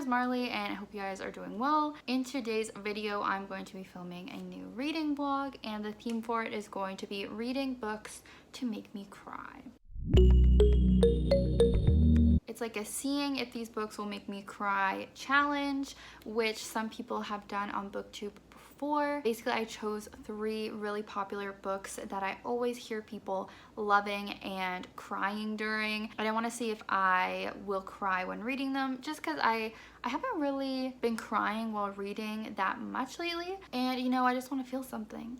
Marley, and I hope you guys are doing well. In today's video, I'm going to be filming a new reading vlog, and the theme for it is going to be reading books to make me cry. It's like a seeing if these books will make me cry challenge, which some people have done on BookTube before. Basically, I chose 3 really popular books that I always hear people loving and crying during, and I want to see if I will cry when reading them, just because I haven't really been crying while reading that much lately, and you know, I just want to feel something.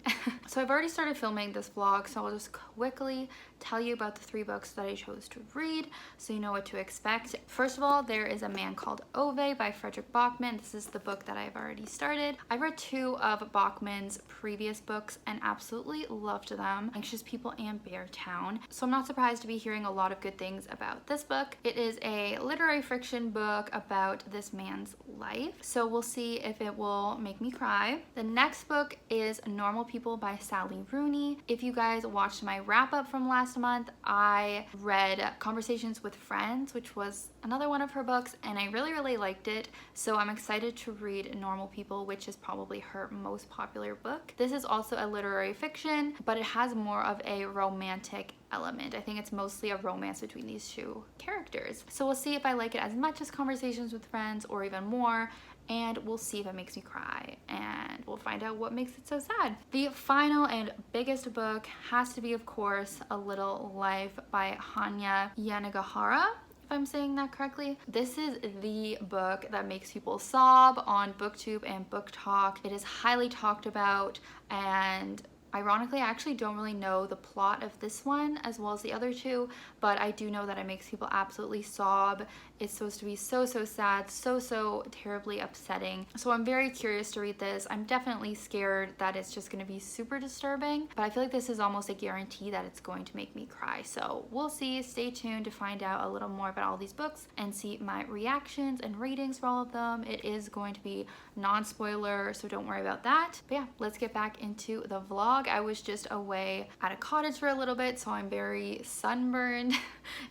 So I've already started filming this vlog, so I'll just quickly tell you about the 3 books that I chose to read so you know what to expect. First of all, there is A Man Called Ove by Fredrick Backman. This is the book that I've already started. I read 2 of Backman's previous books and absolutely loved them, Anxious People and Bear Town. So I'm not surprised to be hearing a lot of good things about this book. It is a literary fiction book about this man's life, so we'll see if it will make me cry. The next book is Normal People by Sally Rooney. If you guys watched my wrap up from last month, I read Conversations with Friends, which was another one of her books, and I really liked it, so I'm excited to read Normal People, which is probably her most popular book. This is also a literary fiction, but it has more of a romantic element. I think it's mostly a romance between these 2 characters. So we'll see if I like it as much as Conversations with Friends or even more, and we'll see if it makes me cry, and we'll find out what makes it so sad. The final and biggest book has to be, of course, A Little Life by Hanya Yanagihara, if I'm saying that correctly. This is the book that makes people sob on BookTube and Book Talk. It is highly talked about, and ironically, I actually don't really know the plot of this one as well as the other 2, but I do know that it makes people absolutely sob. It's supposed to be so sad, so terribly upsetting. So I'm very curious to read this. I'm definitely scared that it's just going to be super disturbing, but I feel like this is almost a guarantee that it's going to make me cry. So we'll see. Stay tuned to find out a little more about all these books and see my reactions and ratings for all of them. It is going to be non-spoiler, so don't worry about that. But yeah, let's get back into the vlog. I was just away at a cottage for a little bit, so I'm very sunburned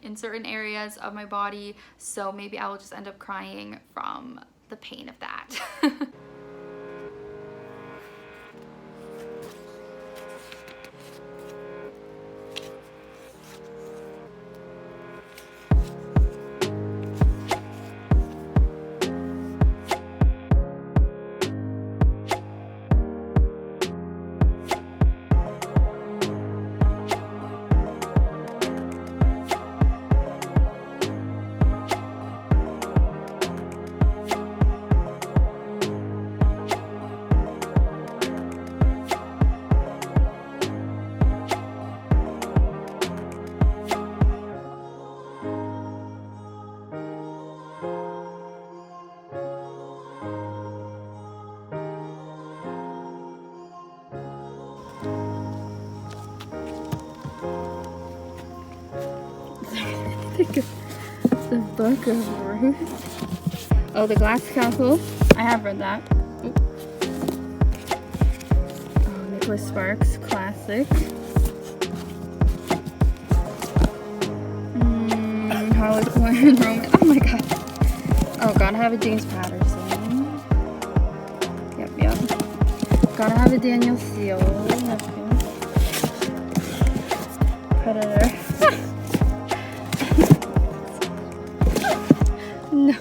in certain areas of my body, so maybe I will just end up crying from the pain of that. The Book of Ruth. Oh, The Glass Castle. I have read that. Oh, Nicholas Sparks, classic. Harlequin, Roman. Oh my god. Oh, gotta have a James Patterson. Yep. Gotta have a Daniel Steele. Predator. No.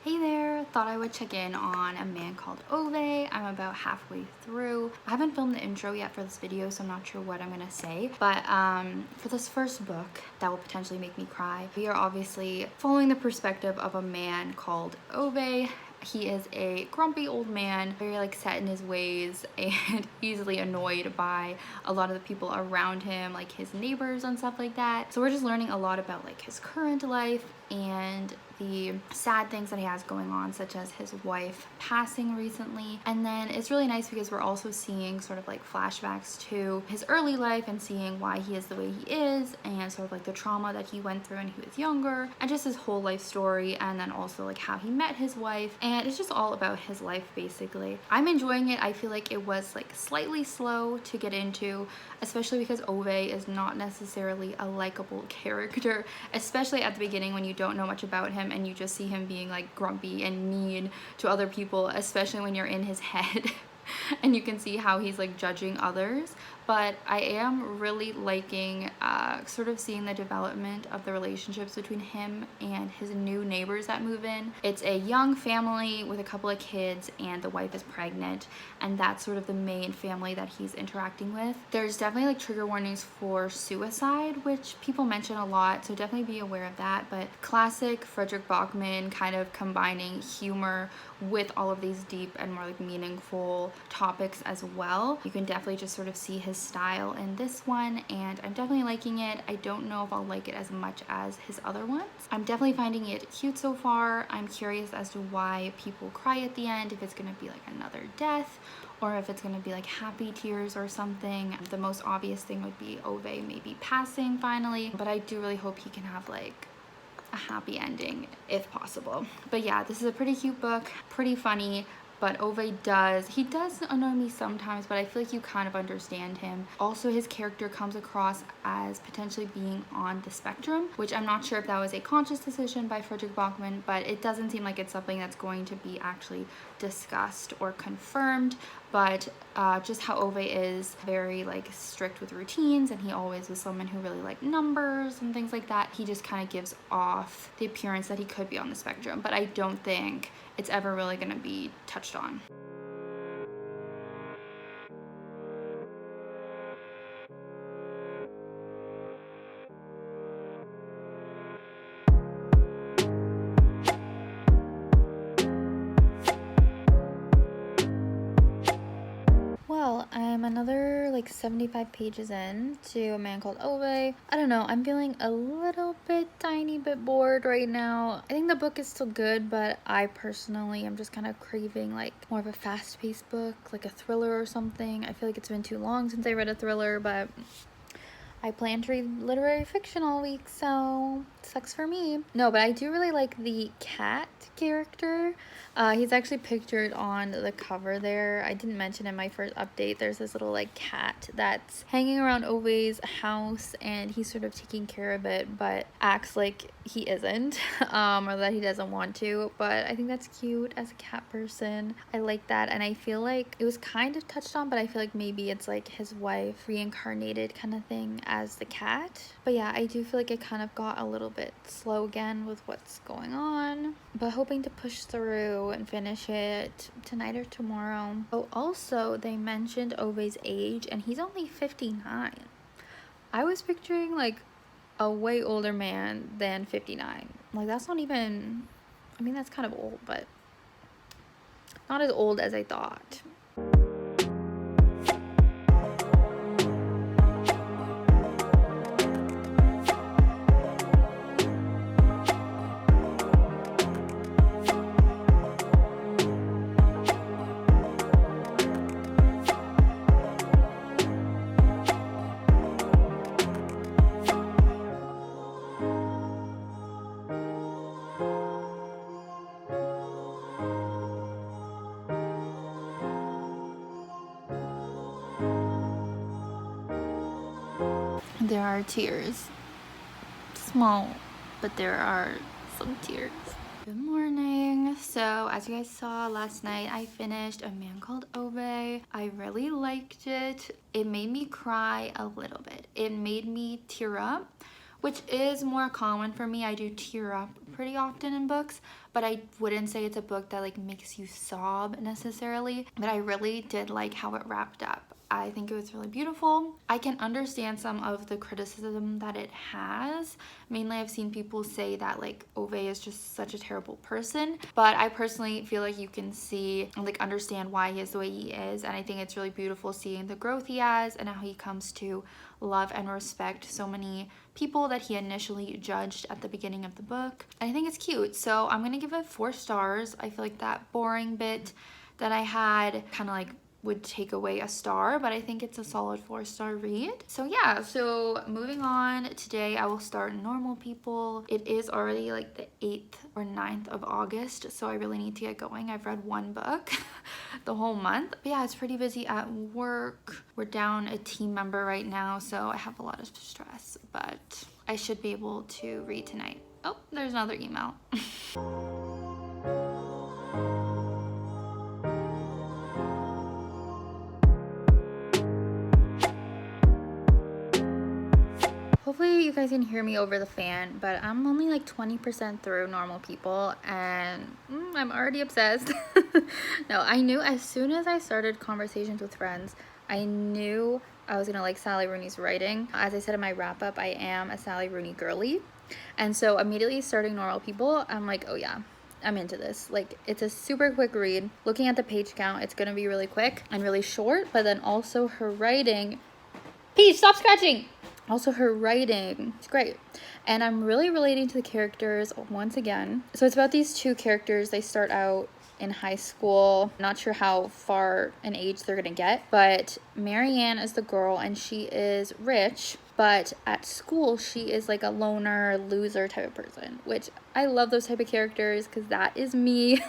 Hey there, thought I would check in on A Man Called Ove. I'm about halfway through. I haven't filmed the intro yet for this video, so I'm not sure what I'm gonna say, but for this first book that will potentially make me cry, we are obviously following the perspective of a man called Ove. He is a grumpy old man, very like set in his ways and easily annoyed by a lot of the people around him, like his neighbors and stuff like that. So we're just learning a lot about like his current life and the sad things that he has going on, such as his wife passing recently. And then it's really nice because we're also seeing sort of like flashbacks to his early life and seeing why he is the way he is, and sort of like the trauma that he went through when he was younger, and just his whole life story, and then also like how he met his wife. And it's just all about his life basically. I'm enjoying it. I feel like it was like slightly slow to get into, especially because Ove is not necessarily a likable character, especially at the beginning when you don't know much about him and you just see him being like grumpy and mean to other people, especially when you're in his head and you can see how he's like judging others. But I am really liking sort of seeing the development of the relationships between him and his new neighbors that move in. It's a young family with a couple of kids, and the wife is pregnant, and that's sort of the main family that he's interacting with. There's definitely like trigger warnings for suicide, which people mention a lot, so definitely be aware of that. But classic Fredrick Backman, kind of combining humor with all of these deep and more like meaningful topics as well. You can definitely just sort of see his style in this one, and I'm definitely liking it. I don't know if I'll like it as much as his other ones. I'm definitely finding it cute so far. I'm curious as to why people cry at the end, if it's gonna be like another death or if it's gonna be like happy tears or something. The most obvious thing would be Ove maybe passing finally, but I do really hope he can have like a happy ending if possible. But yeah, this is a pretty cute book, pretty funny. But Ove does annoy me sometimes, but I feel like you kind of understand him. Also, his character comes across as potentially being on the spectrum, which I'm not sure if that was a conscious decision by Fredrick Backman, but it doesn't seem like it's something that's going to be actually discussed or confirmed. But just how Ove is very like strict with routines, and he always was someone who really liked numbers and things like that. He just kind of gives off the appearance that he could be on the spectrum, but I don't think it's ever really going to be touched on. Well, I'm another like 75 pages in to A Man Called Ove. I don't know, I'm feeling a little bit tiny bit bored right now. I think the book is still good, but I personally am just kind of craving like more of a fast-paced book, like a thriller or something. I feel like it's been too long since I read a thriller, but I plan to read literary fiction all week, so sucks for me. No, but I do really like the cat character. He's actually pictured on the cover there. I didn't mention in my first update, there's this little like cat that's hanging around Ove's house, and he's sort of taking care of it, but acts like he isn't, or that he doesn't want to. But I think that's cute as a cat person. I like that, and I feel like it was kind of touched on, but I feel like maybe it's like his wife reincarnated kind of thing as the cat. But yeah, I do feel like it kind of got a little bit slow again with what's going on, but hoping to push through and finish it tonight or tomorrow. Oh, also they mentioned Ove's age, and he's only 59. I was picturing like a way older man than 59. Like that's not even, I mean that's kind of old, but not as old as I thought. There are tears. Small, but there are some tears. Good morning. So as you guys saw last night, I finished A Man Called Ove. I really liked it. It made me cry a little bit. It made me tear up, which is more common for me. I do tear up pretty often in books, but I wouldn't say it's a book that like makes you sob necessarily. But I really did like how it wrapped up. I think it was really beautiful. I can understand some of the criticism that it has. Mainly I've seen people say that like Ove is just such a terrible person, but I personally feel like you can see and like understand why he is the way he is, and I think it's really beautiful seeing the growth he has and how he comes to love and respect so many people that he initially judged at the beginning of the book. And I think it's cute. So I'm gonna give it 4 stars. I feel like that boring bit that I had kind of like would take away a star, but I think it's a solid 4-star read. So yeah, so moving on, today I will start Normal People. It is already like the 8th or 9th of August, so I really need to get going. I've read 1 book the whole month. But yeah, it's pretty busy at work. We're down a team member right now, so I have a lot of stress, but I should be able to read tonight. Oh, there's another email. Hopefully you guys can hear me over the fan, but I'm only like 20% through Normal People and I'm already obsessed. No, I knew as soon as I started conversations with friends, I knew I was gonna like Sally Rooney's writing. As I said in my wrap up, I am a Sally Rooney girly. And so immediately starting Normal People, I'm like, oh yeah, I'm into this. Like, it's a super quick read. Looking at the page count, it's gonna be really quick and really short, but then also her writing. Peach, stop scratching! Also, her writing is great. And I'm really relating to the characters once again. So it's about these 2 characters. They start out in high school. Not sure how far in age they're gonna get. But Marianne is the girl and she is rich. But at school, she is like a loner, loser type of person. Which I love those type of characters because that is me.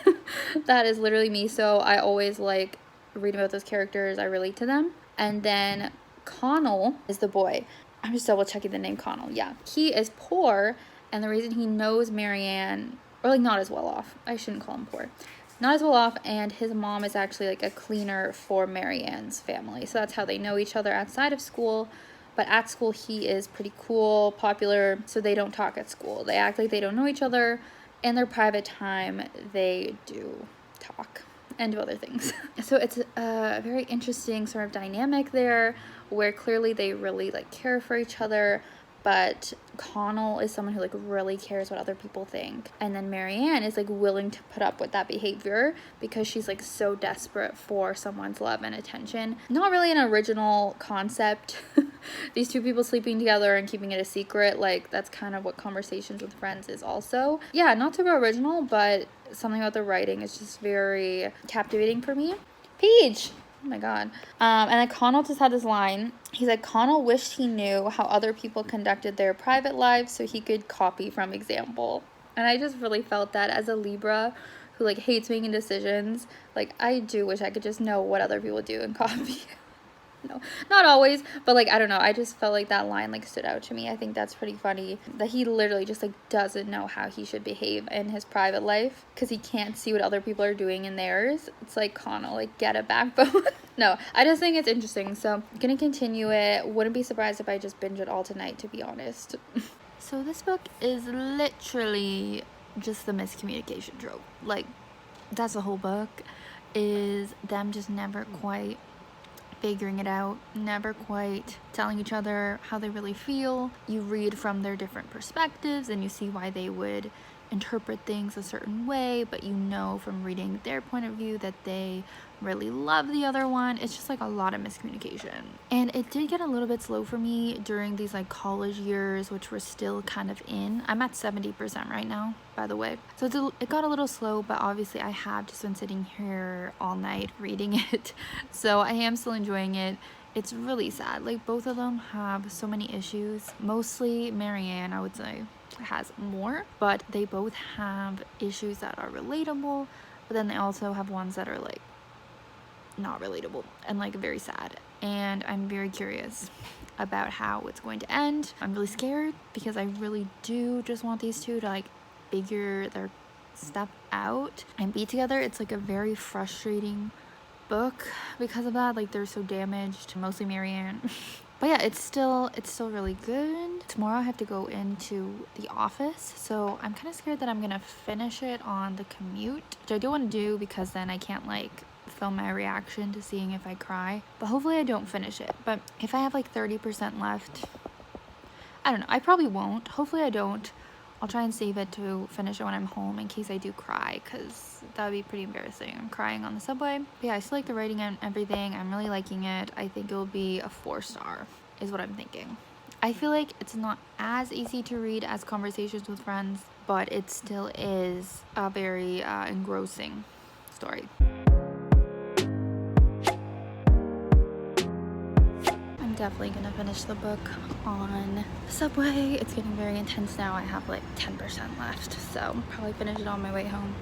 That is literally me. So I always like reading about those characters. I relate to them. And then Connell is the boy. I'm just double checking the name Connell. Yeah. He is poor, and the reason he knows Marianne, or like not as well off. I shouldn't call him poor. Not as well off, and his mom is actually like a cleaner for Marianne's family. So that's how they know each other outside of school. But at school, he is pretty cool, popular, so they don't talk at school. They act like they don't know each other. In their private time, they do talk and do other things. So it's a very interesting sort of dynamic there where clearly they really like care for each other, but Connell is someone who like really cares what other people think, and then Marianne is like willing to put up with that behavior because she's like so desperate for someone's love and attention. Not really an original concept. These 2 people sleeping together and keeping it a secret, like that's kind of what Conversations with Friends is also. Yeah, not super original, but something about the writing is just very captivating for me. Peach! Oh my god. And then Connell just had this line. He's like, Connell wished he knew how other people conducted their private lives so he could copy from example. And I just really felt that as a Libra who like hates making decisions. Like, I do wish I could just know what other people do and copy. No, not always, but like I don't know, I just felt like that line like stood out to me. I think that's pretty funny that he literally just like doesn't know how he should behave in his private life because he can't see what other people are doing in theirs. It's like, Connell, like get a backbone. No, I just think it's interesting, so I'm gonna continue it. Wouldn't be surprised if I just binge it all tonight, to be honest. So this book is literally just the miscommunication trope. Like, that's the whole book, is them just never quite figuring it out, never quite telling each other how they really feel. You read from their different perspectives and you see why they would interpret things a certain way, but you know from reading their point of view that they really love the other one. It's just like a lot of miscommunication. And it did get a little bit slow for me during these like college years, which we're still kind of in. I'm at 70% right now, by the way. So it got a little slow, but obviously I have just been sitting here all night reading it. So I am still enjoying it. It's really sad. Like, both of them have so many issues. Mostly Marianne, I would say, has more, but they both have issues that are relatable, but then they also have ones that are like not relatable and like very sad. And I'm very curious about how it's going to end. I'm really scared because I really do just want these 2 to like figure their stuff out and be together. It's like a very frustrating book because of that. Like, they're so damaged, mostly Marianne. But yeah, it's still really good. Tomorrow I have to go into the office, so I'm kind of scared that I'm gonna finish it on the commute, which I do want to do because then I can't like film my reaction to seeing if I cry. But hopefully I don't finish it. But if I have like 30% left, I don't know, I probably won't. Hopefully I don't. I'll try and save it to finish it when I'm home in case I do cry, because that would be pretty embarrassing. I'm crying on the subway. But yeah, I still like the writing and everything. I'm really liking it. I think it will be a 4-star is what I'm thinking. I feel like it's not as easy to read as Conversations with Friends, but it still is a very engrossing story. I'm definitely gonna finish the book on the subway. It's getting very intense now. I have like 10% left, so I'll probably finish it on my way home.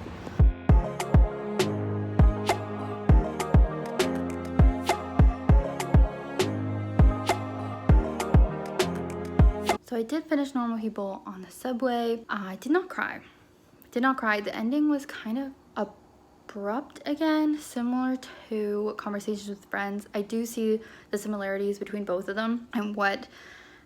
So I did finish Normal People on the subway. I did not cry. Did not cry. The ending was kind of abrupt again, similar to Conversations with Friends. I do see the similarities between both of them and what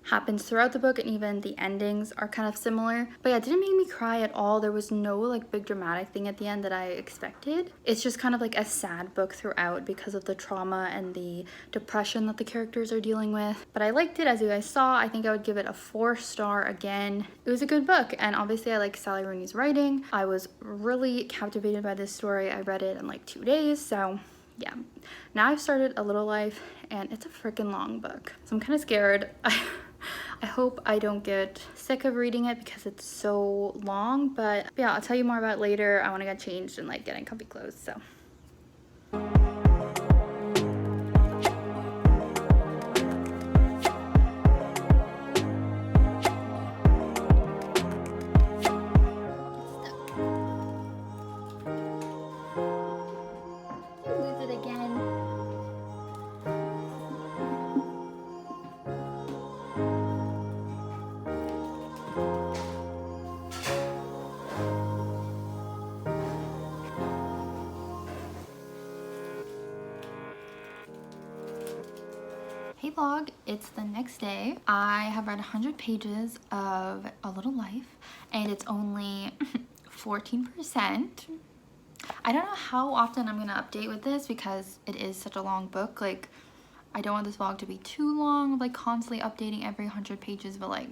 happens throughout the book, and even the endings are kind of similar. But yeah, it didn't make me cry at all. There was no like big dramatic thing at the end that I expected. It's just kind of like a sad book throughout because of the trauma and the depression that the characters are dealing with. But I liked it, as you guys saw. I think I would give it a 4-star again. It was a good book, and obviously I like Sally Rooney's writing. I was really captivated by this story. I read it in like 2 days, so yeah. Now I've started A Little Life, and it's a freaking long book, so I'm kind of scared. I hope I don't get sick of reading it because it's so long, but yeah, I'll tell you more about it later. I want to get changed and like get in comfy clothes, so. Lose it again. Hey vlog, it's the next day. I have read 100 pages of A Little Life, and it's only 14%. I don't know how often I'm gonna update with this because it is such a long book. Like, I don't want this vlog to be too long, like constantly updating every 100 pages, but like,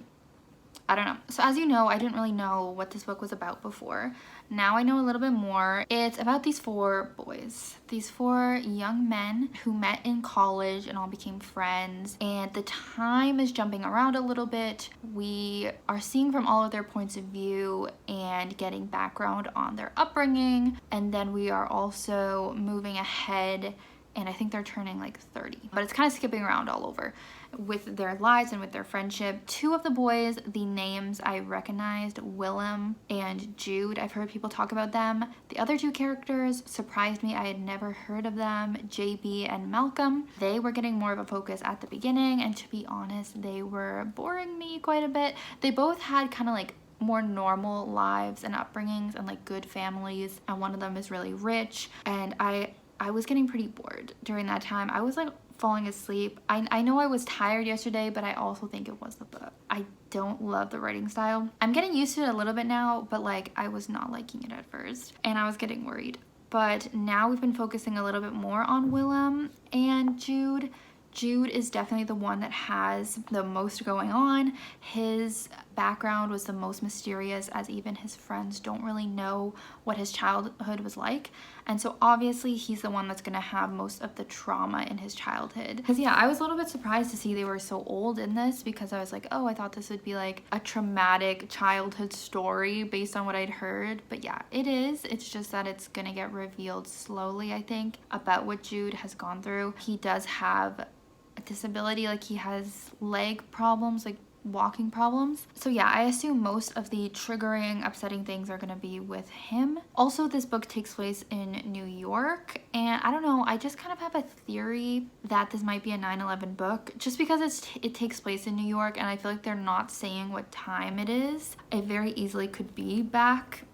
I don't know. So as you know, I didn't really know what this book was about before. Now I know a little bit more. It's about these 4 boys, these 4 young men who met in college and all became friends. And the time is jumping around a little bit. We are seeing from all of their points of view and getting background on their upbringing. And then we are also moving ahead, and I think they're turning like 30. But it's kind of skipping around all over with their lives and with their friendship. 2 of the boys, the names I recognized, Willem and Jude. I've heard people talk about them. The other 2 characters surprised me. I had never heard of them, JB and Malcolm. They were getting more of a focus at the beginning, and to be honest, they were boring me quite a bit. They both had kind of like more normal lives and upbringings and like good families, and one of them is really rich, and I was getting pretty bored during that time. I was like falling asleep. I know I was tired yesterday, but I also think it was the book. I don't love the writing style. I'm getting used to it a little bit now, but like I was not liking it at first, and I was getting worried. But now we've been focusing a little bit more on Willem and Jude. Jude is definitely the one that has the most going on. His background was the most mysterious, as even his friends don't really know what his childhood was like. And so obviously he's the one that's gonna have most of the trauma in his childhood. Because yeah, I was a little bit surprised to see they were so old in this, because I was like, oh, I thought this would be like a traumatic childhood story based on what I'd heard. But yeah, it is. It's just that it's gonna get revealed slowly, I think, about what Jude has gone through. He does have a disability, like he has leg problems, like walking problems. So yeah, I assume most of the triggering, upsetting things are gonna be with him. Also, this book takes place in New York, and I don't know, I just kind of have a theory that this might be a 9/11 book, just because it takes place in New York, and I feel like they're not saying what time it is. It very easily could be back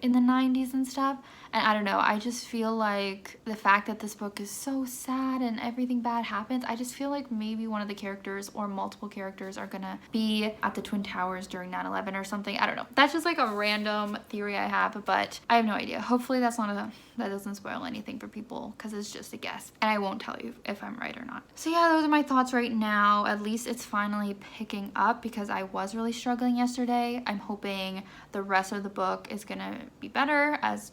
in the 90s and stuff. And I don't know, I just feel like the fact that this book is so sad and everything bad happens, I just feel like maybe one of the characters or multiple characters are gonna be at the Twin Towers during 9/11 or something. I don't know. That's just like a random theory I have, but I have no idea. Hopefully that doesn't spoil anything for people, because it's just a guess, and I won't tell you if I'm right or not. So yeah, those are my thoughts right now. At least it's finally picking up, because I was really struggling yesterday. I'm hoping the rest of the book is gonna be better, as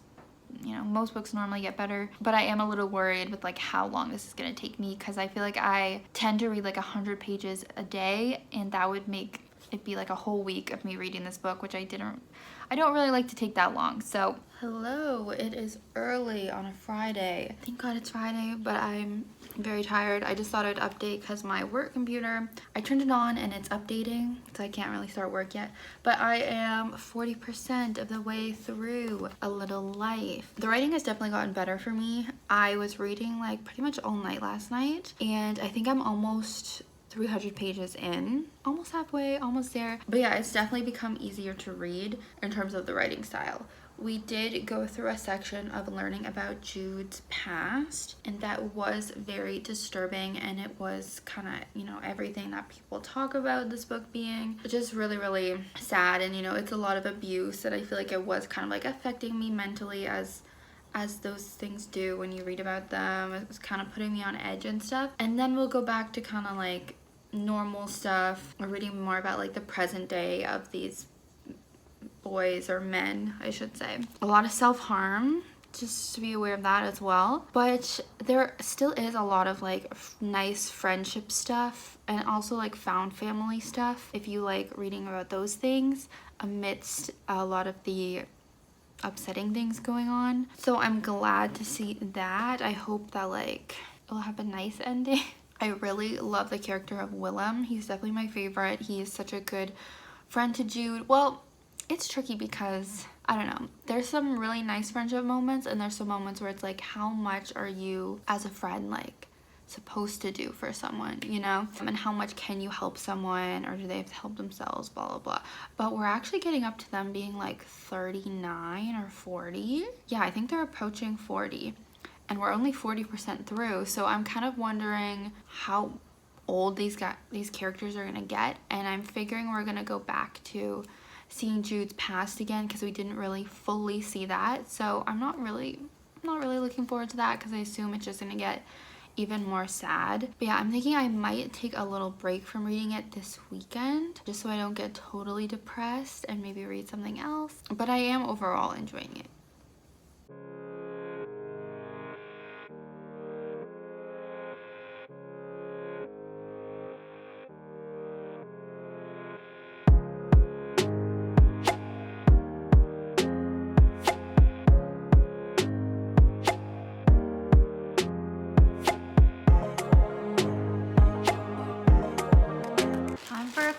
you know, most books normally get better, but I am a little worried with like how long this is gonna take me, because I feel like I tend to read like 100 pages a day, and that would make it be like a whole week of me reading this book, which I don't really like to take that long. So hello, it is early on a Friday. Thank God it's Friday, but I'm very tired. I just thought I'd update because my work computer, I turned it on and it's updating, so I can't really start work yet, but I am 40% of the way through A Little Life. The writing has definitely gotten better for me. I was reading like pretty much all night last night, and I think I'm almost 300 pages in, almost halfway, almost there. But yeah, it's definitely become easier to read in terms of the writing style. We did go through a section of learning about Jude's past, and that was very disturbing, and it was kind of, you know, everything that people talk about this book being just really, really sad. And you know, it's a lot of abuse, and I feel like it was kind of like affecting me mentally as those things do when you read about them. It was kind of putting me on edge and stuff. And then we'll go back to kind of like normal stuff. We're reading more about like the present day of these boys, or men I should say. A lot of self-harm, just to be aware of that as well. But there still is a lot of like nice friendship stuff, and also like found family stuff if you like reading about those things amidst a lot of the upsetting things going on. So I'm glad to see that. I hope that like it'll have a nice ending. I really love the character of Willem. He's definitely my favorite. He is such a good friend to Jude. Well, it's tricky because I don't know, there's some really nice friendship moments, and there's some moments where it's like, how much are you as a friend like supposed to do for someone, you know? And how much can you help someone, or do they have to help themselves, blah blah blah. But we're actually getting up to them being like 39 or 40. Yeah, I think they're approaching 40, and we're only 40% through. So I'm kind of wondering how old these characters are gonna get, and I'm figuring we're gonna go back to seeing Jude's past again, because we didn't really fully see that. So I'm not really looking forward to that, because I assume it's just gonna get even more sad. But yeah, I'm thinking I might take a little break from reading it this weekend, just so I don't get totally depressed, and maybe read something else. But I am overall enjoying it.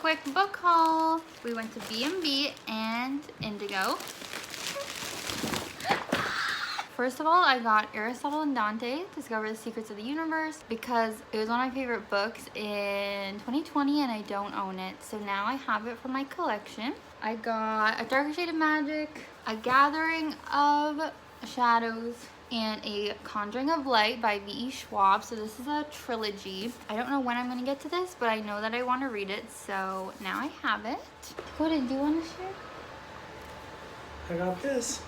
Quick book haul. We went to B&B and Indigo. First of all, I got Aristotle and Dante, Discover the Secrets of the Universe, because it was one of my favorite books in 2020 and I don't own it. So now I have it for my collection. I got A Darker Shade of Magic, A Gathering of Shadows, and A Conjuring of Light by V.E. Schwab. So this is a trilogy. I don't know when I'm going to get to this, but I know that I want to read it, so now I have it. What do you want to share? I got this.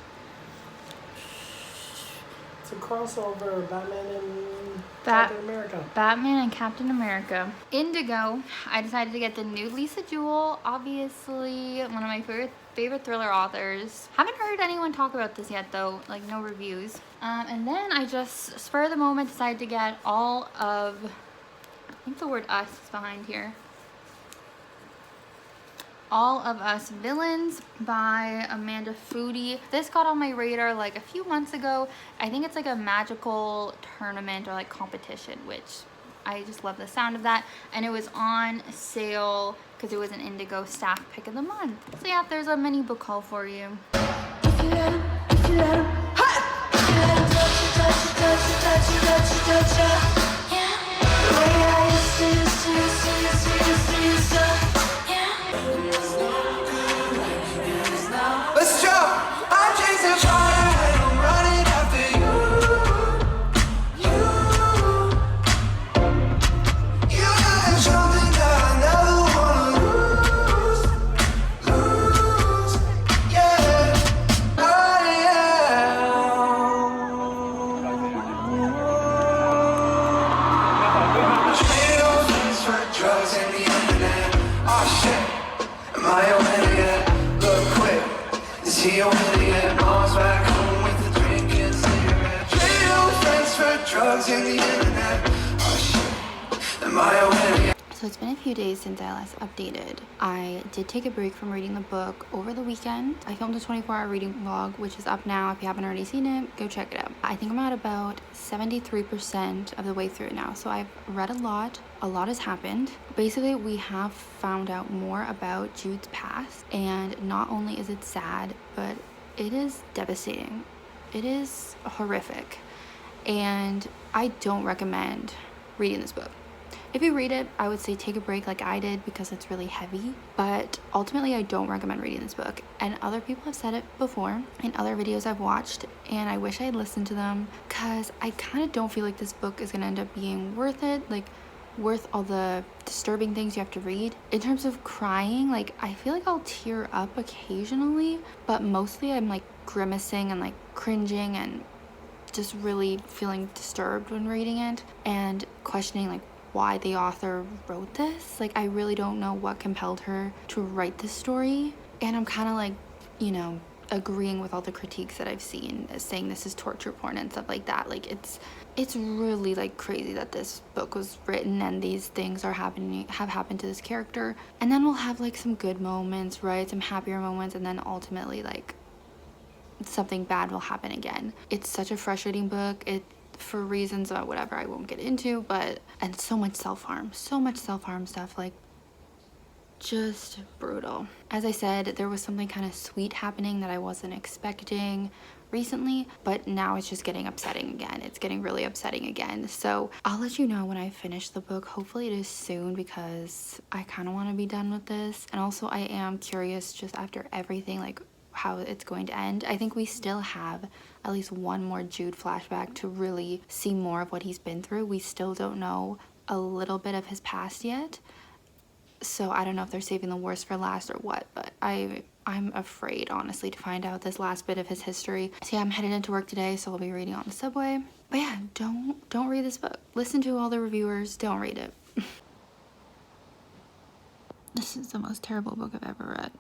It's a crossover of Batman and Captain America. Batman and Captain America. Indigo, I decided to get the new Lisa Jewell, obviously one of my favorite thriller authors. Haven't heard anyone talk about this yet though, like no reviews. And then I just, spur of the moment, decided to get all of, I think the word us is behind here. All of Us Villains by Amanda Foody. This got on my radar like a few months ago. I think it's like a magical tournament or like competition, which I just love the sound of that. And it was on sale because it was an Indigo staff pick of the month. So yeah, there's a mini book haul for you. If you let 'em, if you let 'em, ha! If you let 'em touch ya. Yeah. The way I used to, let's jump! I'm chasing fire and I'm running after you. You got something that I never wanna lose. Yeah, Trade on things for drugs and the internet. Oh shit, am I your man yet? Look quick. Is he already at mom's back home with the drink drugs and the internet. Oh shit, am I aware? So it's been a few days since I last updated. I did take a break from reading the book over the weekend. I filmed a 24-hour reading vlog, which is up now. If you haven't already seen it, go check it out. I think I'm at about 73% of the way through now. So I've read a lot has happened. Basically, we have found out more about Jude's past, and not only is it sad, but it is devastating. It is horrific, and I don't recommend reading this book. If you read it, I would say take a break like I did because it's really heavy, but ultimately I don't recommend reading this book. And other people have said it before in other videos I've watched, and I wish I had listened to them because I kind of don't feel like this book is going to end up being worth it, like worth all the disturbing things you have to read. In terms of crying, like I feel like I'll tear up occasionally, but mostly I'm like grimacing and like cringing and just really feeling disturbed when reading it and questioning like why the author wrote this. Like I really don't know what compelled her to write this story, and I'm kind of like, you know, agreeing with all the critiques that I've seen saying this is torture porn and stuff like that. Like it's really like crazy that this book was written and these things have happened to this character, and then we'll have like some good moments, right, some happier moments, and then ultimately like something bad will happen again. It's such a frustrating book. It for reasons about whatever I won't get into, but and so much self-harm stuff, like just brutal. As I said, there was something kind of sweet happening that I wasn't expecting recently, but now it's just getting upsetting again. It's getting really upsetting again. So I'll let you know when I finish the book. Hopefully it is soon because I kind of want to be done with this, and also I am curious just after everything like how it's going to end. I think we still have at least one more Jude flashback to really see more of what he's been through. We still don't know a little bit of his past yet, so I don't know if they're saving the worst for last or what, but I'm afraid honestly to find out this last bit of his history. So yeah, I'm headed into work today, so I'll be reading on the subway. But yeah, don't read this book. Listen to all the reviewers, don't read it. This is the most terrible book I've ever read.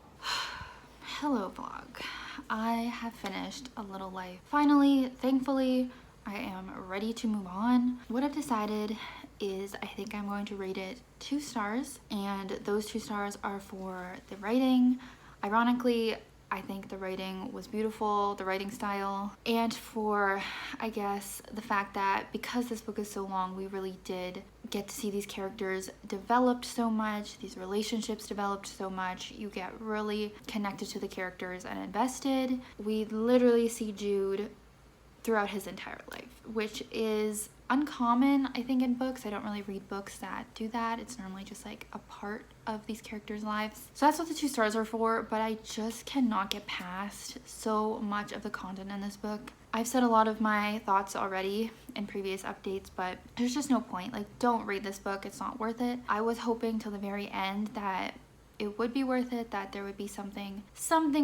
Hello vlog. I have finished A Little Life. Finally, thankfully, I am ready to move on. What I've decided is I think I'm going to rate it 2 stars, and those 2 stars are for the writing. Ironically, I think the writing was beautiful, the writing style, and for, I guess, the fact that because this book is so long, we really did get to see these characters developed so much, these relationships developed so much. You get really connected to the characters and invested. We literally see Jude throughout his entire life, which is uncommon, I think, in books. I don't really read books that do that. It's normally just like a part of these characters' lives. So that's what the 2 stars are for, but I just cannot get past so much of the content in this book. I've said a lot of my thoughts already in previous updates, but there's just no point. Like, don't read this book. It's not worth it. I was hoping till the very end that it would be worth it, that there would be something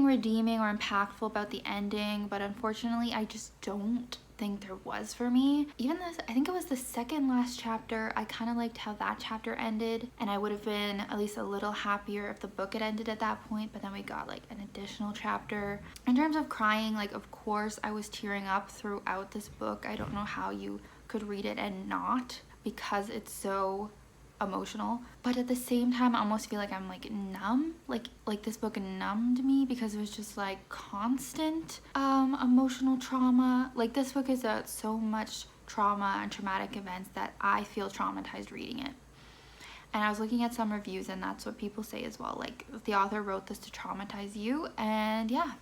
redeeming or impactful about the ending, but unfortunately I just don't think there was for me. Even this, I think it was the second last chapter, I kind of liked how that chapter ended, and I would have been at least a little happier if the book had ended at that point, but then we got like an additional chapter. In terms of crying, like of course I was tearing up throughout this book. I don't know how you could read it and not, because it's so emotional, but at the same time I almost feel like I'm like numb, like this book numbed me because it was just like constant emotional trauma. Like this book is about so much trauma and traumatic events that I feel traumatized reading it. And I was looking at some reviews and that's what people say as well, like the author wrote this to traumatize you, and yeah.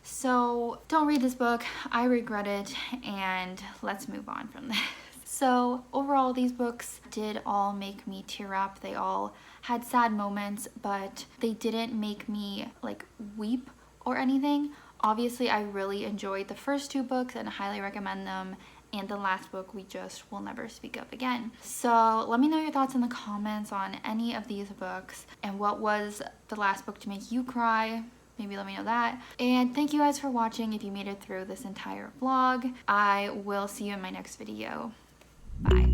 So don't read this book, I regret it, and let's move on from this. So overall, these books did all make me tear up. They all had sad moments, but they didn't make me like weep or anything. Obviously, I really enjoyed the first 2 books and highly recommend them. And the last book we just will never speak of again. So let me know your thoughts in the comments on any of these books, and what was the last book to make you cry. Maybe let me know that. And thank you guys for watching if you made it through this entire vlog. I will see you in my next video. Bye.